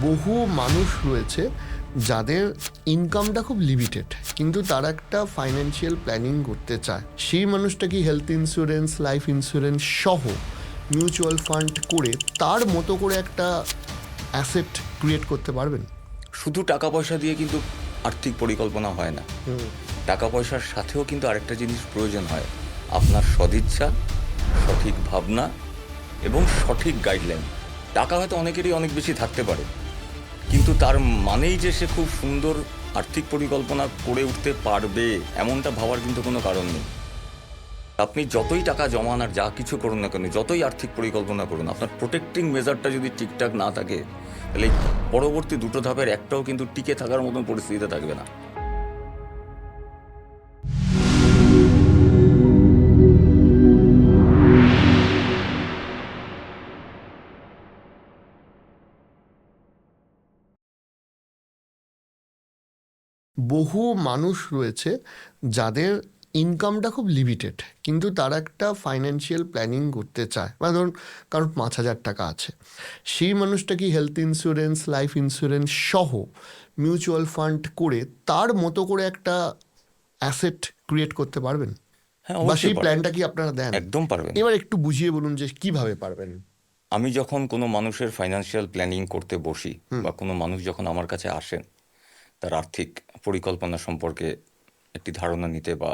বহু মানুষ রয়েছে যাদের ইনকামটা খুব লিমিটেড, কিন্তু তারা একটা ফাইন্যান্সিয়াল প্ল্যানিং করতে চায়। সেই মানুষটা কি হেলথ ইন্স্যুরেন্স, লাইফ ইন্স্যুরেন্স সহ মিউচুয়াল ফান্ড করে তার মতো করে একটা অ্যাসেট ক্রিয়েট করতে পারবেন? শুধু টাকা পয়সা দিয়ে কিন্তু আর্থিক পরিকল্পনা হয় না। টাকা পয়সার সাথেও কিন্তু আরেকটা জিনিস প্রয়োজন হয়, আপনার সদিচ্ছা, সঠিক ভাবনা এবং সঠিক গাইডলাইন। টাকা হয়তো অনেকেরই অনেক বেশি থাকতে পারে, কিন্তু তার মানেই যে সে খুব সুন্দর আর্থিক পরিকল্পনা করে উঠতে পারবে এমনটা ভাবার কিন্তু কোনো কারণ নেই। আপনি যতই টাকা জমান আর যা কিছু করুন না কেন, যতই আর্থিক পরিকল্পনা করুন, আপনার প্রোটেক্টিং মেজারটা যদি ঠিকঠাক না থাকে, তাহলে পরবর্তী দুটো ধাপের একটাও কিন্তু টিকে থাকার মতন পরিস্থিতিতে থাকবে না। বহু মানুষ রয়েছে যাদের ইনকামটা খুব লিমিটেড, কিন্তু তারা একটা ফাইন্যান্সিয়াল প্ল্যানিং করতে চায়। মানে ধরুন কারোর 5,000 টাকা আছে, সেই মানুষটা কি হেলথ ইন্স্যুরেন্স, লাইফ ইন্স্যুরেন্স সহ মিউচুয়াল ফান্ড করে তার মতো করে একটা অ্যাসেট ক্রিয়েট করতে পারবেন? হ্যাঁ, বা অবশ্যই সেই পারবেন। প্ল্যানটা কি আপনারা দেন? একদম পারবেন। এবার একটু বুঝিয়ে বলুন যে কিভাবে পারবেন। আমি যখন কোনো মানুষের ফাইন্যান্সিয়াল প্ল্যানিং করতে বসি, বা কোনো মানুষ যখন আমার কাছে আসেন তার আর্থিক পরিকল্পনা সম্পর্কে একটি ধারণা নিতে, বা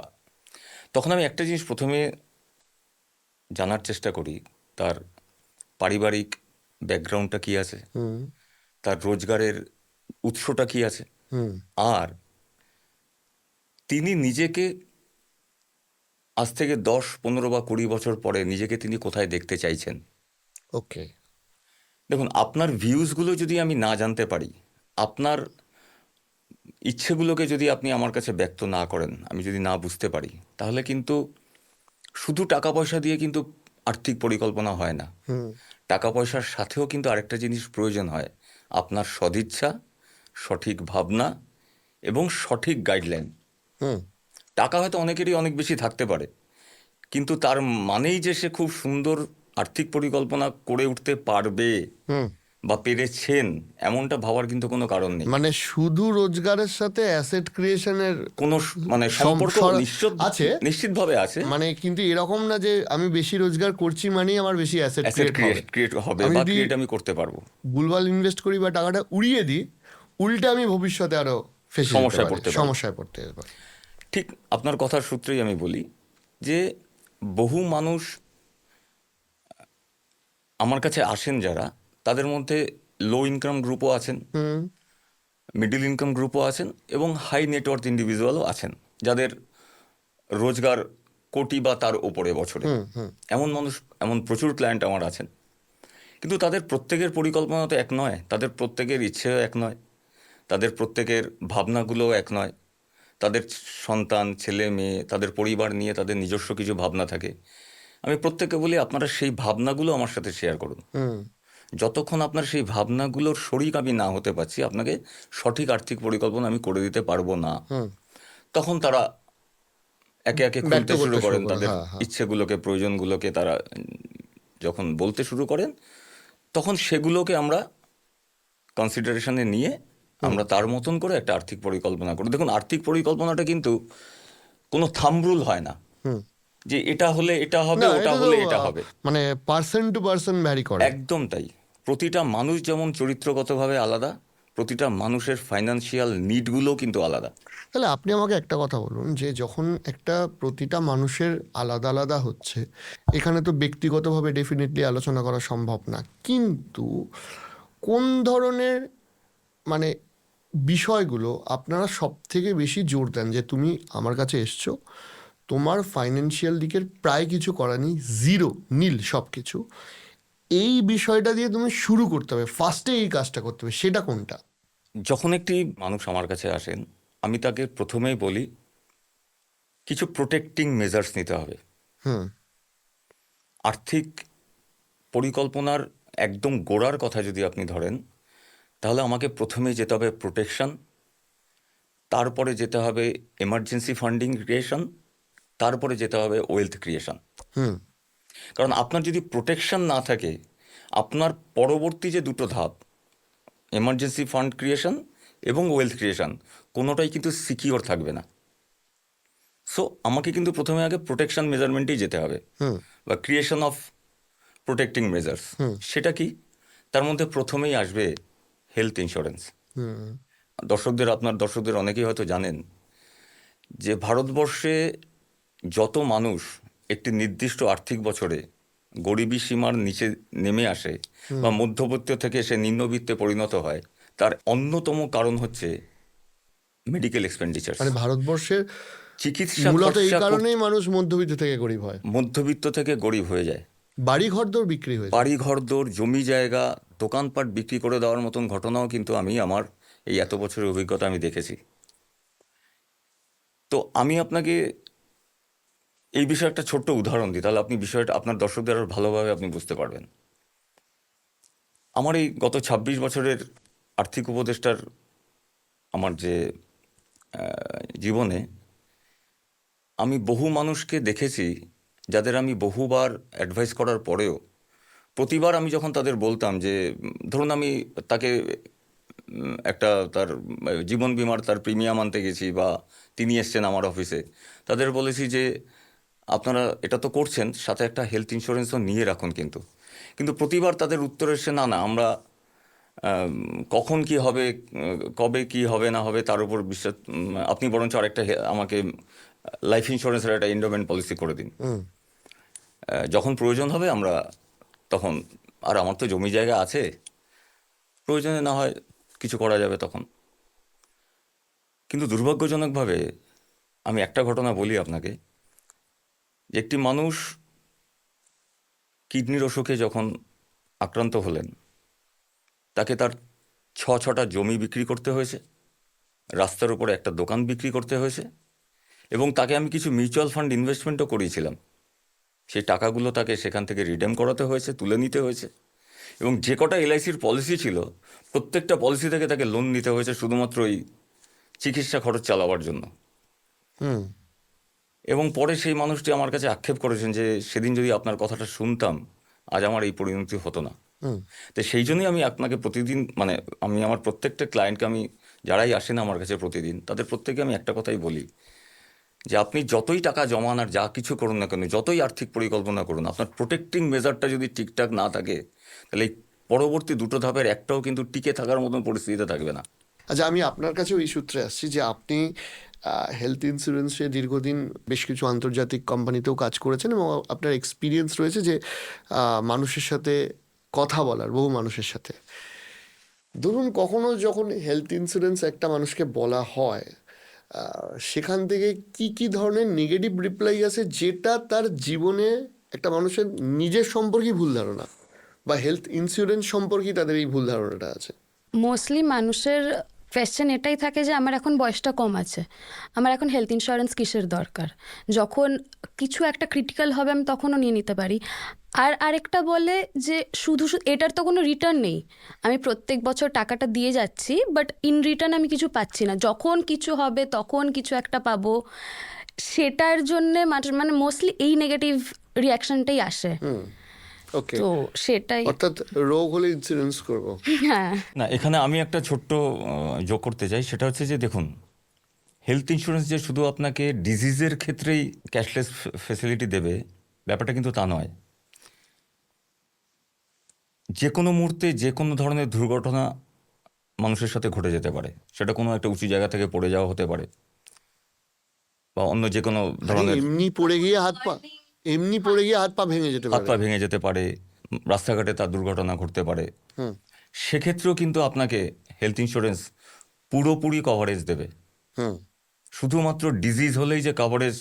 তখন আমি একটা জিনিস প্রথমে জানার চেষ্টা করি, তার পারিবারিক ব্যাকগ্রাউন্ডটা কী আছে, তার রোজগারের উৎসটা কী আছে, আর তিনি নিজেকে আজ থেকে 10, 15 বা 20 বছর পরে নিজেকে তিনি কোথায় দেখতে চাইছেন। ওকে। দেখুন, আপনার ভিউজগুলো যদি আমি না জানতে পারি, আপনার ইচ্ছেগুলোকে যদি আপনি আমার কাছে ব্যক্ত না করেন, আমি যদি না বুঝতে পারি, তাহলে কিন্তু শুধু টাকা পয়সা দিয়ে কিন্তু আর্থিক পরিকল্পনা হয় না। টাকা পয়সার সাথেও কিন্তু আরেকটা জিনিস প্রয়োজন হয়, আপনার সদিচ্ছা, সঠিক ভাবনা এবং সঠিক গাইডলাইন। টাকা হয়তো অনেকেরই অনেক বেশি থাকতে পারে, কিন্তু তার মানেই যে সে খুব সুন্দর আর্থিক পরিকল্পনা করে উঠতে পারবে বা পেরেছেন এমনটা ভাবার কিন্তু কোনো কারণ নেই। মানে শুধু রোজগারের সাথে অ্যাসেট ক্রিয়েশনের কোনো মানে সম্পর্ক আছে, নিশ্চিতভাবে আছে। মানে কিন্তু এরকম না যে আমি বেশি রোজগার করছি মানেই আমার বেশি অ্যাসেট অ্যাসেট ক্রিয়েট ক্রিয়েট হবে আমি বা যদি ক্রিয়েট আমি করতে পারবো। ভুলভাল ইনভেস্ট করি বা টাকাটা উড়িয়ে দিই, উল্টে আমি ভবিষ্যতে আরো ফেসে যেতে সমস্যায় পারি, পড়তে পারবো। সমস্যায় পড়তে পারি। ঠিক আপনার কথার সূত্রেই আমি বলি যে বহু মানুষ আমার কাছে আসেন যারা, তাদের মধ্যে লো ইনকাম গ্রুপও আছেন, মিডল ইনকাম গ্রুপও আছেন এবং হাই নেটওয়ার্থ ইন্ডিভিজুয়ালও আছেন, যাদের রোজগার কোটি বা তার ওপরে বছরে। এমন মানুষ, এমন প্রচুর ক্লায়েন্ট আমার আছেন। কিন্তু তাদের প্রত্যেকের পরিকল্পনা তো এক নয়, তাদের প্রত্যেকের ইচ্ছেও এক নয়, তাদের প্রত্যেকের ভাবনাগুলোও এক নয়। তাদের সন্তান, ছেলে মেয়ে, তাদের পরিবার নিয়ে তাদের নিজস্ব কিছু ভাবনা থাকে। আমি প্রত্যেককে বলি, আপনারা সেই ভাবনাগুলো আমার সাথে শেয়ার করুন। যতক্ষণ আপনার সেই ভাবনাগুলোর শরিক আমি না হতে পারছি, আপনাকে সঠিক আর্থিক পরিকল্পনা আমি করে দিতে পারবো না। তখন তারা একে একে খুলতে শুরু করেন, তাদের ইচ্ছেগুলোকে, প্রয়োজনগুলোকে তারা যখন বলতে শুরু করেন, তখন সেগুলোকে আমরা কনসিডারেশনে নিয়ে আমরা তার মতন করে একটা আর্থিক পরিকল্পনা করি। দেখুন, আর্থিক পরিকল্পনাটা কিন্তু কোনো থাম্ব রুল হয় না যে এটা হলে এটা হবে, ওটা হলে এটা হবে। মানে পার্সন টু পার্সন ভ্যারি করে। একদম তাই। প্রতিটা মানুষ যেমন চরিত্রগতভাবে আলাদা, প্রতিটা মানুষের ফাইন্যান্সিয়াল নিডগুলোও কিন্তু আলাদা। তাহলে আপনি আমাকে একটা কথা বলুন, যে যখন একটা প্রতিটা মানুষের আলাদা আলাদা হচ্ছে, এখানে তো ব্যক্তিগতভাবে ডেফিনেটলি আলোচনা করা সম্ভব না, কিন্তু কোন ধরনের মানে বিষয়গুলো আপনারা সব থেকে বেশি জোর দেন যে তুমি আমার কাছে এসছো, তোমার ফাইন্যান্সিয়াল দিকের প্রায় কিছু করা নেই, জিরো, নীল সব কিছু, এই বিষয়টা দিয়ে তুমি শুরু করতে হবে, ফার্স্টে এই কাজটা করতে হবে, সেটা কোনটা? যখন একটি মানুষ আমার কাছে আসেন, আমি তাকে প্রথমেই বলি কিছু প্রোটেক্টিং মেজার্স নিতে হবে। আর্থিক পরিকল্পনার একদম গোড়ার কথা যদি আপনি ধরেন, তাহলে আমাকে প্রথমেই যেতে হবে প্রোটেকশন, তারপরে যেতে হবে এমার্জেন্সি ফান্ডিং ক্রিয়েশন, তারপরে যেতে হবে ওয়েলথ ক্রিয়েশন। কারণ আপনার যদি প্রোটেকশন না থাকে, আপনার পরবর্তী যে দুটো ধাপ, এমার্জেন্সি ফান্ড ক্রিয়েশন এবং ওয়েলথ ক্রিয়েশন কোনোটাই কিন্তু সিকিওর থাকবে না। সো আমাকে কিন্তু প্রথমে আগে প্রোটেকশন মেজারমেন্টেই যেতে হবে, বা ক্রিয়েশন অফ প্রোটেক্টিং মেজার্স। সেটা কি? তার মধ্যে প্রথমেই আসবে হেলথ ইন্স্যুরেন্স। দর্শকদের অনেকেই হয়তো জানেন যে ভারতবর্ষে যত মানুষ একটি নির্দিষ্ট আর্থিক বছরে গরিবী সীমার নিচে নেমে আসে বা মধ্যবিত্ত থেকে সে নিম্নবিত্তে পরিণত হয়, তার অন্যতম কারণ হচ্ছে মেডিকেল এক্সপেন্ডিচার। মানে ভারতবর্ষের চিকিৎসা মূলত এই খরচা কারণেই মানুষ মধ্যবিত্ত থেকে গরিব হয়, মধ্যবিত্ত থেকে গরিব হয়ে যায়। বাড়ি ঘরদোর বিক্রি হয়ে যায়। বাড়ি ঘরদোর, জমি জায়গা, দোকানপাট বিক্রি করে দেওয়ার মতন ঘটনাও কিন্তু আমি আমার এই এত বছরের অভিজ্ঞতা আমি দেখেছি। তো আমি আপনাকে এই বিষয়ে একটা ছোট্ট উদাহরণ দিই, তাহলে আপনি বিষয়টা আপনার দর্শকদের আরো ভালোভাবে আপনি বুঝতে পারবেন। আমার এই গত ২৬ বছরের আর্থিক উপদেষ্টার আমার যে জীবনে আমি বহু মানুষকে দেখেছি যাদের আমি বহুবার অ্যাডভাইস করার পরেও প্রতিবার আমি যখন তাদের বলতাম যে ধরুন আমি তাকে একটা তার জীবন বীমার তার প্রিমিয়াম আনতে গেছি বা তিনি এসছেন আমার অফিসে, তাদের বলেছি যে আপনারা এটা তো করছেন, সাথে একটা হেলথ ইন্স্যুরেন্সও নিয়ে রাখুন। কিন্তু প্রতিবার তাদের উত্তর এসছে না আমরা কখন কি হবে, কবে কি হবে না হবে তার উপর বিশ্বাস, আপনি বরঞ্চ আরেকটা আমাকে লাইফ ইন্স্যুরেন্সের একটা এন্ডোমেন্ট পলিসি করে দিন, যখন প্রয়োজন হবে আমরা তখন, আর আমার তো জমি জায়গা আছে, প্রয়োজনে না হয় কিছু করা যাবে তখন। কিন্তু দুর্ভাগ্যজনকভাবে আমি একটা ঘটনা বলি আপনাকে, যে একটি মানুষ কিডনির অসুখে যখন আক্রান্ত হলেন, তাকে তার ৬টা জমি বিক্রি করতে হয়েছে, রাস্তার উপরে একটা দোকান বিক্রি করতে হয়েছে, এবং তাকে আমি কিছু মিউচুয়াল ফান্ড ইনভেস্টমেন্টও করিয়েছিলাম। সেই টাকাগুলো তাকে সেখান থেকে রিডেম করাতে হয়েছে, তুলে নিতে হয়েছে, এবং যে কটা এলআইসির পলিসি ছিল প্রত্যেকটা পলিসি থেকে তাকে লোন নিতে হয়েছে শুধুমাত্র এই চিকিৎসা খরচ চালাবার জন্য। এবং পরে সেই মানুষটি আমার কাছে আক্ষেপ করেছেন যে সেদিন যদি আপনার কথাটা শুনতাম আজ আমার এই পরিণতি হতো না। তো সেই জন্যই আমি আপনাকে প্রতিদিন, মানে আমি আমার প্রত্যেকটা ক্লায়েন্টকে, আমি যারাই আসেন আমার কাছে প্রতিদিন, তাদের প্রত্যেকে আমি একটা কথাই বলি যে আপনি যতই টাকা জমান আর যা কিছু করুন না কেন, যতই আর্থিক পরিকল্পনা করুন, আপনার প্রোটেক্টিং মেজারটা যদি ঠিকঠাক না থাকে তাহলে এই পরবর্তী দুটো ধাপের একটাও কিন্তু টিকে থাকার মতন পরিস্থিতিতে থাকবে না। আচ্ছা, আমি আপনার কাছেও এই সূত্রে আসছি যে আপনি হেলথ ইন্স্যুরেন্সে দীর্ঘদিন বেশ কিছু আন্তর্জাতিক কোম্পানিতেও কাজ করেছেন এবং আপনার এক্সপিরিয়েন্স রয়েছে যে মানুষের সাথে কথা বলার, বহু মানুষের সাথে। ধরুন কখনো যখন হেলথ ইন্স্যুরেন্স একটা মানুষকে বলা হয়, সেখান থেকে কি কি ধরনের নেগেটিভ রিপ্লাই আসে যেটা তার জীবনে একটা মানুষের নিজের সম্পর্কে ভুল ধারণা, বা হেলথ ইন্স্যুরেন্স সম্পর্কে তাদের এই ভুল ধারণাটা আছে? মোস্টলি মানুষের কোয়েশ্চেন এটাই থাকে যে আমার এখন বয়সটা কম আছে, আমার এখন হেলথ ইন্স্যুরেন্স কিসের দরকার, যখন কিছু একটা ক্রিটিক্যাল হবে আমি তখনও নিয়ে নিতে পারি। আর আরেকটা বলে যে শুধু এটার তো কোনো রিটার্ন নেই, আমি প্রত্যেক বছর টাকাটা দিয়ে যাচ্ছি বাট ইন রিটার্ন আমি কিছু পাচ্ছি না, যখন কিছু হবে তখন কিছু একটা পাবো। সেটার জন্যে মানে মোস্টলি এই নেগেটিভ রিয়াকশনটাই আসে। ওকে, তো সেটাই, অর্থাৎ রোগ হলে ইন্স্যুরেন্স করব। হ্যাঁ। না, এখানে আমি একটা ছোট্ট যোগ করতে চাই, সেটা হচ্ছে যে দেখুন, হেলথ ইন্স্যুরেন্স যে শুধু আপনাকে ডিজিজের ক্ষেত্রেই ক্যাশলেস ফেসিলিটি দেবে ব্যাপারটা কিন্তু তা নয়। যে কোনো মুহূর্তে যে কোনো ধরনের দুর্ঘটনা মানুষের সাথে ঘটে যেতে পারে, সেটা কোনো একটা উঁচু জায়গা থেকে পড়ে যাওয়া হতে পারে, বা অন্য যে কোনো ধরনের এমনি পড়ে গিয়ে হাত পা ভেঙে যেতে হাত পারে। পা ভেঙে যেতে পারে, রাস্তাঘাটে তার দুর্ঘটনা ঘটতে পারে। সেক্ষেত্রেও কিন্তু আপনাকে হেলথ ইন্স্যুরেন্স পুরোপুরি কভারেজ দেবে। শুধুমাত্র ডিজিজ হলেই যে কভারেজ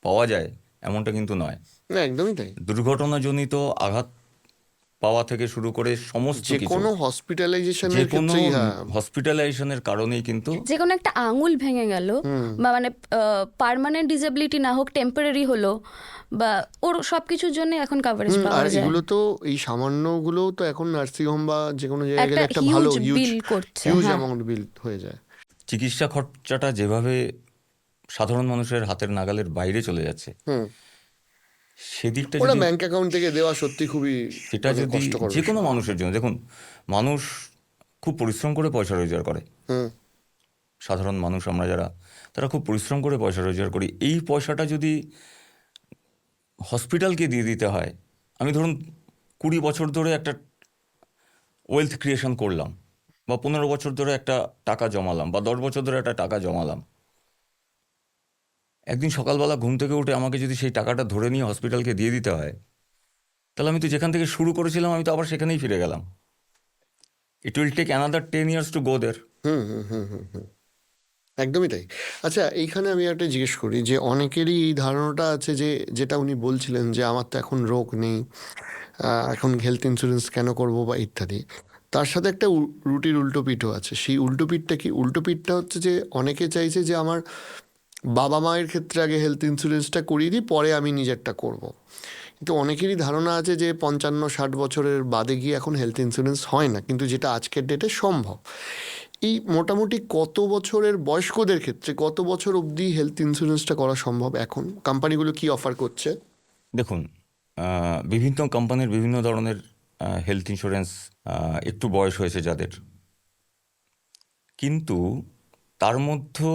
পাওয়া যায় এমনটা কিন্তু নয়। না, একদমই তাই। দুর্ঘটনাজনিত আঘাত পাওয়া থেকে শুরু করে সমস্ত যে কিছু, কোনো যে হসপিটালাইজেশনের কোনো ক্ষেত্রেই, হ্যাঁ, হসপিটালাইজেশনের কারণেই কিন্তু যে কোনো একটা আঙুল ভেঙে গেল বা মানে পার্মানেন্ট ডিসেবিলিটি না হোক, টেম্পোরারি হলো, বা ওর সব কিছুর জন্য এখন কভারেজ আর পাওয়া যায়। এগুলো তো এই সামান্যগুলো তো এখন নার্সিংহোম বা যে কোনো জায়গায় গেলে একটা একটা ভালো হিউজ বিল করছে, হিউজ হ্যাঁ। অ্যামাউন্ট বিল হয়ে যায়। চিকিৎসা খরচাটা যেভাবে সাধারণ মানুষের হাতের নাগালের বাইরে চলে যাচ্ছে, সেদিকটা ওটা যদি, ব্যাংক অ্যাকাউন্ট থেকে দেওয়া সত্যি খুবই সেটা যদি কষ্টকর যে কোনো বিষয়। মানুষের জন্য, দেখুন মানুষ খুব পরিশ্রম করে পয়সা রোজগার করে। হুম সাধারণ মানুষ আমরা যারা, তারা খুব পরিশ্রম করে পয়সা রোজগার করি। এই পয়সাটা যদি হসপিটালকে দিয়ে দিতে হয়, আমি ধরুন 20 বছর ধরে একটা ওয়েলথ ক্রিয়েশন করলাম, বা 15 বছর ধরে একটা টাকা জমালাম, বা 10 বছর ধরে একটা টাকা জমালাম, একদিন সকালবেলা ঘুম থেকে উঠে আমাকে যদি সেই টাকাটা ধরে নিয়ে হসপিটালকে দিয়ে দিতে হয়, তাহলে আমি তো যেখান থেকে শুরু করেছিলাম আমি তো আবার সেখানেই ফিরে গেলাম। It will take another 10 years to go there. Hmm hmm hmm hmm hmm একদমই তাই। আচ্ছা, এইখানে আমি একটা জিজ্ঞেস করি যে অনেকেরই এই ধারণাটা আছে যে, যেটা উনি বলছিলেন যে আমার তো এখন রোগ নেই, এখন হেলথ ইন্স্যুরেন্স কেন করব বা ইত্যাদি। তার সাথে একটা রুটির উল্টো পিঠও আছে। সেই উল্টো পিঠটা কি? উল্টো পিঠটা হচ্ছে যে অনেকে চাইছে যে আমার বাবা মায়ের ক্ষেত্রে আগে হেলথ ইন্স্যুরেন্সটা করিয়ে দিই, পরে আমি নিজেরটা করব। কিন্তু অনেকেরই ধারণা আছে যে 55-60 বছরের বাদে গিয়ে এখন হেলথ ইন্স্যুরেন্স হয় না, কিন্তু যেটা আজকের ডেটে সম্ভব। এই মোটামুটি কত বছরের বয়স্কদের ক্ষেত্রে কত বছর অবধি হেলথ ইন্স্যুরেন্সটা করা সম্ভব এখন? কোম্পানিগুলো কি অফার করছে? দেখুন, বিভিন্ন কোম্পানির বিভিন্ন ধরনের হেলথ ইন্স্যুরেন্স, একটু বয়স হয়েছে যাদের, কিন্তু তার মধ্যে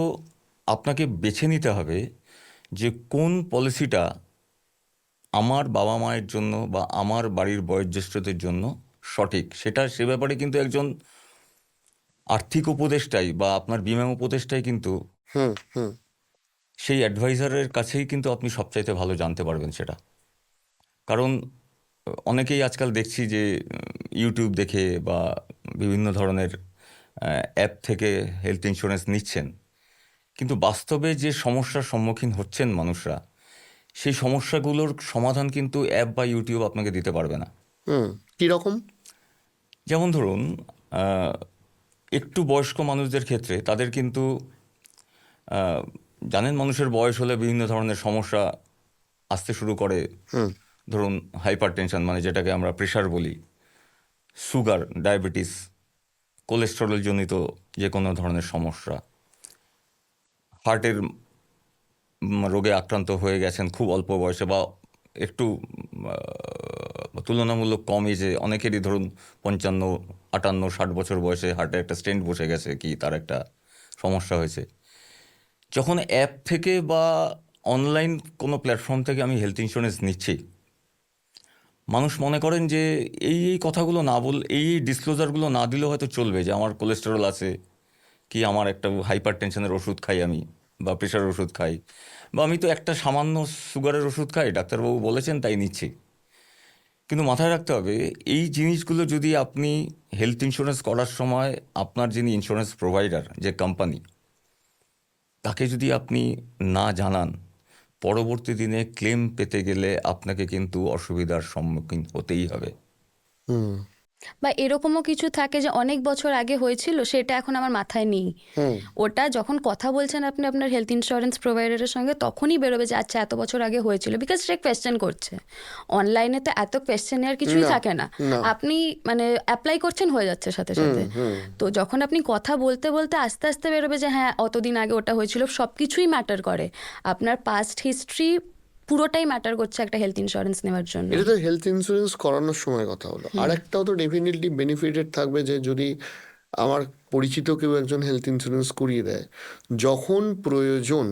আপনাকে বেছে নিতে হবে যে কোন পলিসিটা আমার বাবা মায়ের জন্য বা আমার বাড়ির বয়োজ্যেষ্ঠদের জন্য সঠিক। সে ব্যাপারে কিন্তু একজন আর্থিক উপদেষ্টাই বা আপনার বীমা উপদেষ্টাই কিন্তু, হুম হুম সেই অ্যাডভাইজারের কাছেই কিন্তু আপনি সবচাইতে ভালো জানতে পারবেন সেটা। কারণ অনেকেই আজকাল দেখছি যে ইউটিউব দেখে বা বিভিন্ন ধরনের অ্যাপ থেকে হেলথ ইন্স্যুরেন্স নিচ্ছেন, কিন্তু বাস্তবে যে সমস্যার সম্মুখীন হচ্ছেন মানুষরা, সেই সমস্যাগুলোর সমাধান কিন্তু অ্যাপ বা ইউটিউব আপনাকে দিতে পারবে না। হুম কীরকম? যেমন ধরুন, আহ, একটু বয়স্ক মানুষদের ক্ষেত্রে তাদের কিন্তু আহ, জানেন, মানুষের বয়স হলে বিভিন্ন ধরনের সমস্যা আসতে শুরু করে। হুম ধরুন হাইপার টেনশন, মানে যেটাকে আমরা প্রেশার বলি, সুগার, ডায়াবেটিস, কোলেস্টেরল জনিত যে কোনো ধরনের সমস্যা, হার্টের রোগে আক্রান্ত হয়ে গেছেন খুব অল্প বয়সে, বা একটু তুলনামূলক কম এজে, অনেকেরই ধরুন 55, 58, 60 বছর বয়সে হার্টে একটা স্টেন্ট বসে গেছে, কি তার একটা সমস্যা হয়েছে। যখন অ্যাপ থেকে বা অনলাইন কোনো প্ল্যাটফর্ম থেকে আমি হেলথ ইন্স্যুরেন্স নিচ্ছি, মানুষ মনে করেন যে এই কথাগুলো না এই ডিসক্লোজারগুলো না দিলেও হয়তো চলবে, যে আমার কোলেস্টেরল আছে, কি আমার একটা হাইপার টেনশনের ওষুধ খাই আমি, বা প্রেশারের ওষুধ খাই, বা আমি তো একটা সামান্য সুগারের ওষুধ খাই, ডাক্তারবাবু বলেছেন তাই নিচ্ছি। কিন্তু মাথায় রাখতে হবে, এই জিনিসগুলো যদি আপনি হেলথ ইন্স্যুরেন্স করার সময় আপনার যিনি ইন্স্যুরেন্স প্রোভাইডার, যে কোম্পানি, তাকে যদি আপনি না জানান, পরবর্তী দিনে ক্লেম পেতে গেলে আপনাকে কিন্তু অসুবিধার সম্মুখীন হতেই হবে। হুম বা এরকমও কিছু থাকে যে অনেক বছর আগে হয়েছিল, সেটা এখন আমার মাথায় নেই। হুম ওটা যখন কথা বলছেন আপনি আপনার হেলথ ইন্স্যুরেন্স প্রোভাইডারের সঙ্গে, তখনই বেরোবে যে আচ্ছা এত বছর আগে হয়েছিল, বিকজ সে কোয়েশ্চেন করছে। অনলাইনে তো এত কোয়েশ্চেন আর কিছুই না, থাকে না, না। আপনি মানে অ্যাপ্লাই করছেন, হয়ে যাচ্ছে সাথে সাথে। তো যখন আপনি কথা বলতে বলতে আস্তে আস্তে বেরোবে যে হ্যাঁ অতদিন আগে ওটা হয়েছিল, সব কিছুই ম্যাটার করে। আপনার পাস্ট হিস্ট্রি পুরোটাই ম্যাটার করছে একটা হেলথ ইন্স্যুরেন্স নেওয়ার জন্য। এটা তো হেলথ ইন্স্যুরেন্স করানোর সময় কথা হলো। আর একটাও তো ডেফিনেটলি বেনিফিটেড থাকবে যে যদি আমার পরিচিত কেউ একজন হেলথ ইন্স্যুরেন্স করিয়ে দেয়, যখন প্রয়োজন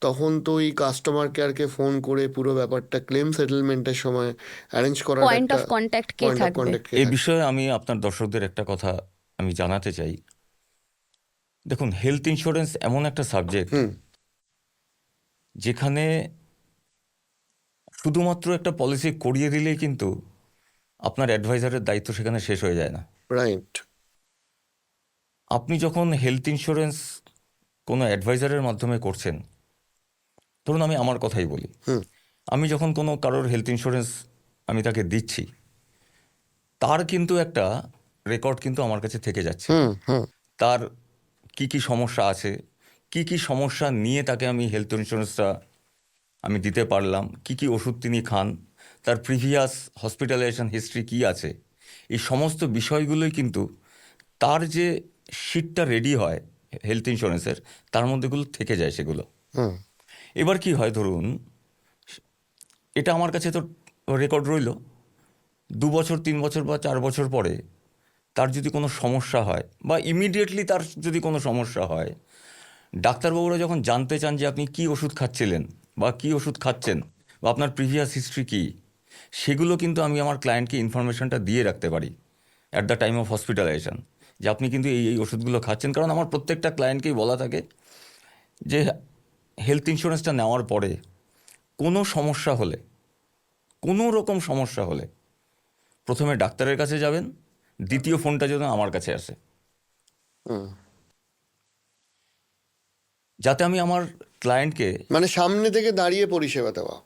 তখন তো ওই কাস্টমার কেয়ারকে ফোন করে পুরো ব্যাপারটা ক্লেম সেটেলমেন্টের সময় অ্যারেঞ্জ করার পয়েন্ট একটা of contact K point of থাকবে? কন্ট্যাক্ট এই বিষয়ে আমি আপনার দর্শকদের একটা কথা আমি জানাতে চাই। দেখুন, হেলথ ইন্স্যুরেন্স এমন একটা সাবজেক্ট যেখানে শুধুমাত্র একটা পলিসি করিয়ে দিলেই কিন্তু আপনার অ্যাডভাইজারের দায়িত্ব সেখানে শেষ হয়ে যায় না। রাইট। আপনি যখন হেলথ ইন্স্যুরেন্স কোনো অ্যাডভাইজারের মাধ্যমে করছেন, ধরুন আমি আমার কথাই বলি, আমি যখন কোনো কারোর হেলথ ইন্স্যুরেন্স আমি তাকে দিচ্ছি, তার কিন্তু একটা রেকর্ড কিন্তু আমার কাছে থেকে যাচ্ছে। তার কি কি সমস্যা আছে, কি কি সমস্যা নিয়ে তাকে আমি হেলথ ইন্স্যুরেন্সটা আমি দিতে পারলাম, কি কি ওষুধ তিনি খান, তার প্রিভিয়াস হসপিটালাইজেশন হিস্ট্রি কি আছে, এই সমস্ত বিষয়গুলোই কিন্তু তার যে শিটটা রেডি হয় হেলথ ইন্স্যুরেন্সের, তার মধ্যেগুলো থেকে যায় সেগুলো। এবার কি হয়, ধরুন এটা আমার কাছে তো রেকর্ড রইল, 2 বছর 3 বছর বা 4 বছর পরে তার যদি কোনো সমস্যা হয় বা ইমিডিয়েটলি তার যদি কোনো সমস্যা হয়, ডাক্তারবাবুরা যখন জানতে চান যে আপনি কী ওষুধ খাচ্ছিলেন বা কী ওষুধ খাচ্ছেন বা আপনার প্রিভিয়াস হিস্ট্রি কী, সেগুলো কিন্তু আমি আমার ক্লায়েন্টকে ইনফরমেশনটা দিয়ে রাখতে পারি at the time of hospitalisation, যে আপনি কিন্তু এই ওষুধগুলো খাচ্ছেন। কারণ আমার প্রত্যেকটা ক্লায়েন্টকেই বলা থাকে যে হেলথ ইন্স্যুরেন্সটা নেওয়ার পরে কোনো সমস্যা হলে, কোনো রকম সমস্যা হলে প্রথমে ডাক্তারের কাছে যাবেন, দ্বিতীয় ফোনটা যেন আমার কাছে আসে, যাতে আমি আমার ক্লায়েন্টকে মানে সামনে থেকে দাঁড়িয়ে পরিষেবা দেওয়া।